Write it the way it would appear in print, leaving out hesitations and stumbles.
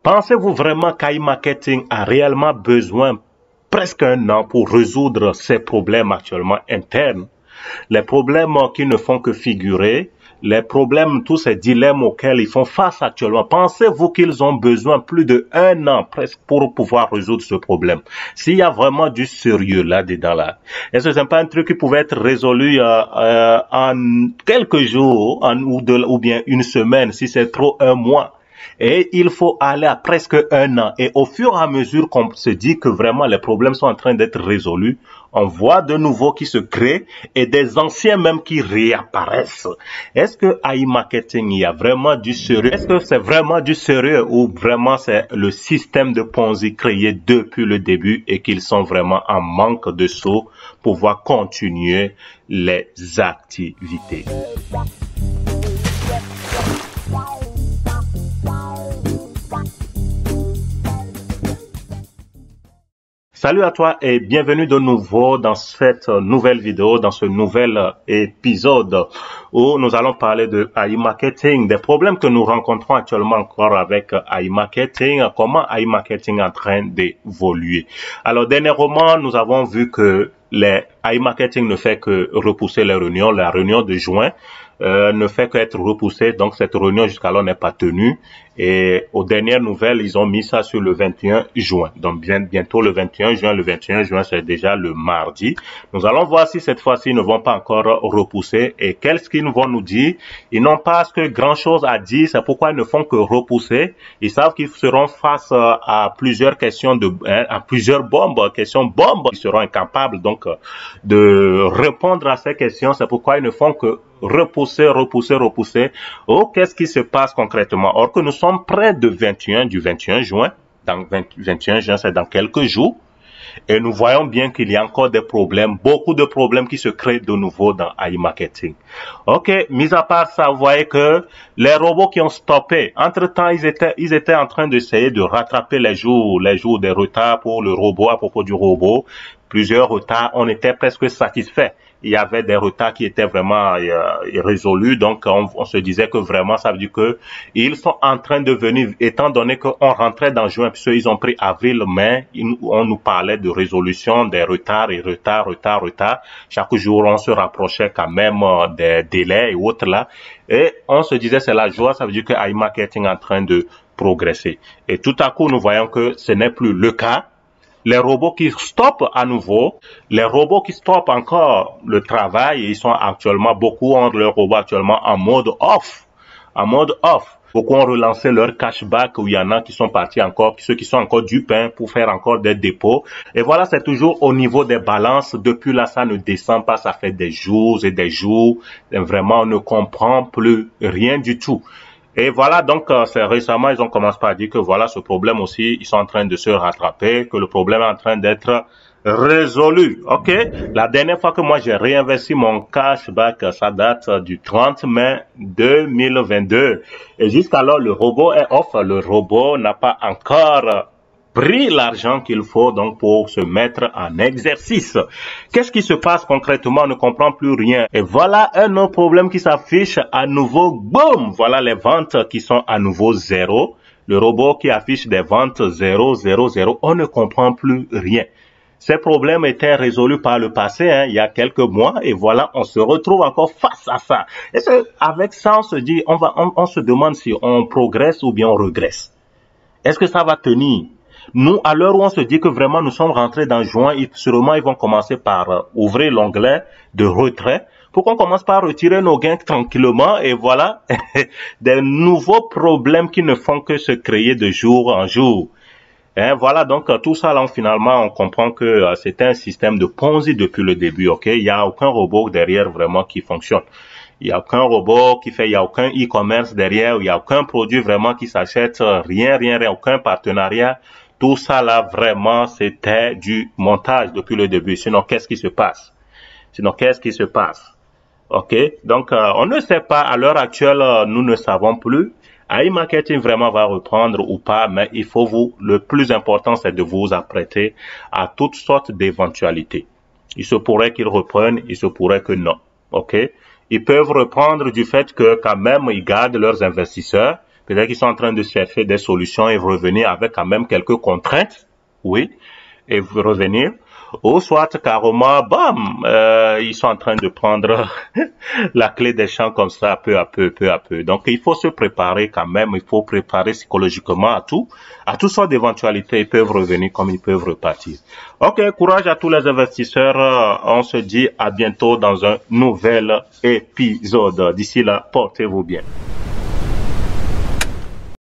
Pensez-vous vraiment qu'AI Marketing a réellement besoin presque un an pour résoudre ces problèmes actuellement internes? Les problèmes qui ne font que figurer, les problèmes, tous ces dilemmes auxquels ils font face actuellement, pensez-vous qu'ils ont besoin plus d'1 an presque pour pouvoir résoudre ce problème? S'il y a vraiment du sérieux là-dedans, est-ce que c'est pas un truc qui pouvait être résolu en quelques jours ou bien une semaine, si c'est trop 1 mois? Et il faut aller à presque 1 an. Et au fur et à mesure qu'on se dit que vraiment les problèmes sont en train d'être résolus, on voit de nouveaux qui se créent et des anciens même qui réapparaissent. Est-ce que AI Marketing, il y a vraiment du sérieux? Est-ce que c'est vraiment du sérieux ou vraiment c'est le système de Ponzi créé depuis le début et qu'ils sont vraiment en manque de sous pour pouvoir continuer les activités? Salut à toi et bienvenue de nouveau dans cette nouvelle vidéo, dans ce nouvel épisode où nous allons parler de AI Marketing, des problèmes que nous rencontrons actuellement encore avec AI Marketing, comment AI Marketing est en train d'évoluer. Alors dernièrement, nous avons vu que AI Marketing ne fait que repousser les réunions, la réunion de juin ne fait qu'être repoussée, donc cette réunion jusqu'alors n'est pas tenue. Et aux dernières nouvelles, ils ont mis ça sur le 21 juin. Donc bientôt le 21 juin. Le 21 juin, c'est déjà le mardi. Nous allons voir si cette fois-ci, ils ne vont pas encore repousser. Et qu'est-ce qu'ils vont nous dire? Ils n'ont pas grand-chose à dire. C'est pourquoi ils ne font que repousser. Ils savent qu'ils seront face à plusieurs questions à plusieurs questions bombes. Ils seront incapables donc de répondre à ces questions. C'est pourquoi ils ne font que repousser. Oh, qu'est-ce qui se passe concrètement? Or que nous sommes près du 21 juin. Dans 21 juin, c'est dans quelques jours. Et nous voyons bien qu'il y a encore des problèmes, beaucoup de problèmes qui se créent de nouveau dans AI Marketing. Ok, mis à part ça, vous voyez que les robots qui ont stoppé, entre-temps, ils étaient en train d'essayer de rattraper les jours des retards pour le robot, à propos du robot. Plusieurs retards, on était presque satisfaits. Il y avait des retards qui étaient vraiment résolus, donc on se disait que vraiment ça veut dire que ils sont en train de venir, étant donné qu'on rentrait dans juin, puisqu'ils ont pris avril, mai, on nous parlait de résolution des retards et retards. Chaque jour on se rapprochait quand même des délais et autres là, et on se disait c'est la joie, ça veut dire que AI Marketing est en train de progresser. Et tout à coup nous voyons que ce n'est plus le cas. Les robots qui stoppent à nouveau, les robots qui stoppent encore le travail, ils sont actuellement, beaucoup ont leurs robots actuellement en mode off. Beaucoup ont relancé leur cashback où il y en a qui sont partis encore, ceux qui sont encore du pain pour faire encore des dépôts. Et voilà, c'est toujours au niveau des balances. Depuis là, ça ne descend pas, ça fait des jours et des jours. Et vraiment, on ne comprend plus rien du tout. Et voilà, donc récemment, ils ont commencé par dire que voilà, ce problème aussi, ils sont en train de se rattraper, que le problème est en train d'être résolu. Ok, la dernière fois que moi j'ai réinvesti mon cashback, ça date du 30 mai 2022. Et jusqu'alors, le robot est off. Le robot n'a pas encore pris l'argent qu'il faut donc pour se mettre en exercice. Qu'est-ce qui se passe concrètement? On ne comprend plus rien. Et voilà un autre problème qui s'affiche à nouveau. Boum! Voilà les ventes qui sont à nouveau zéro. Le robot qui affiche des ventes 0, 0, 0. On ne comprend plus rien. Ces problèmes étaient résolus par le passé, il y a quelques mois, et voilà, on se retrouve encore face à ça. Et avec ça, on se dit, on se demande si on progresse ou bien on régresse. Est-ce que ça va tenir? Nous, à l'heure où on se dit que vraiment nous sommes rentrés dans juin, sûrement ils vont commencer par ouvrir l'onglet de retrait pour qu'on commence par retirer nos gains tranquillement et voilà, des nouveaux problèmes qui ne font que se créer de jour en jour. Voilà, donc tout ça là, finalement, on comprend que c'est un système de Ponzi depuis le début, ok? Il n'y a aucun robot derrière vraiment qui fonctionne. Il n'y a aucun robot qui fait, il n'y a aucun e-commerce derrière, il n'y a aucun produit vraiment qui s'achète, rien, aucun partenariat. Tout ça là, vraiment, c'était du montage depuis le début. Sinon, qu'est-ce qui se passe? Ok, donc on ne sait pas, à l'heure actuelle, nous ne savons plus. AI Marketing vraiment va reprendre ou pas, mais le plus important, c'est de vous apprêter à toutes sortes d'éventualités. Il se pourrait qu'ils reprennent, il se pourrait que non, ok? Ils peuvent reprendre du fait que quand même, ils gardent leurs investisseurs. Peut-être qu'ils sont en train de chercher des solutions et revenir avec quand même quelques contraintes, oui, et revenir. Ou soit carrément, bam, ils sont en train de prendre la clé des champs comme ça, peu à peu, peu à peu. Donc, il faut se préparer quand même, il faut préparer psychologiquement à toutes sortes d'éventualités. Ils peuvent revenir comme ils peuvent repartir. Ok, courage à tous les investisseurs. On se dit à bientôt dans un nouvel épisode. D'ici là, portez-vous bien.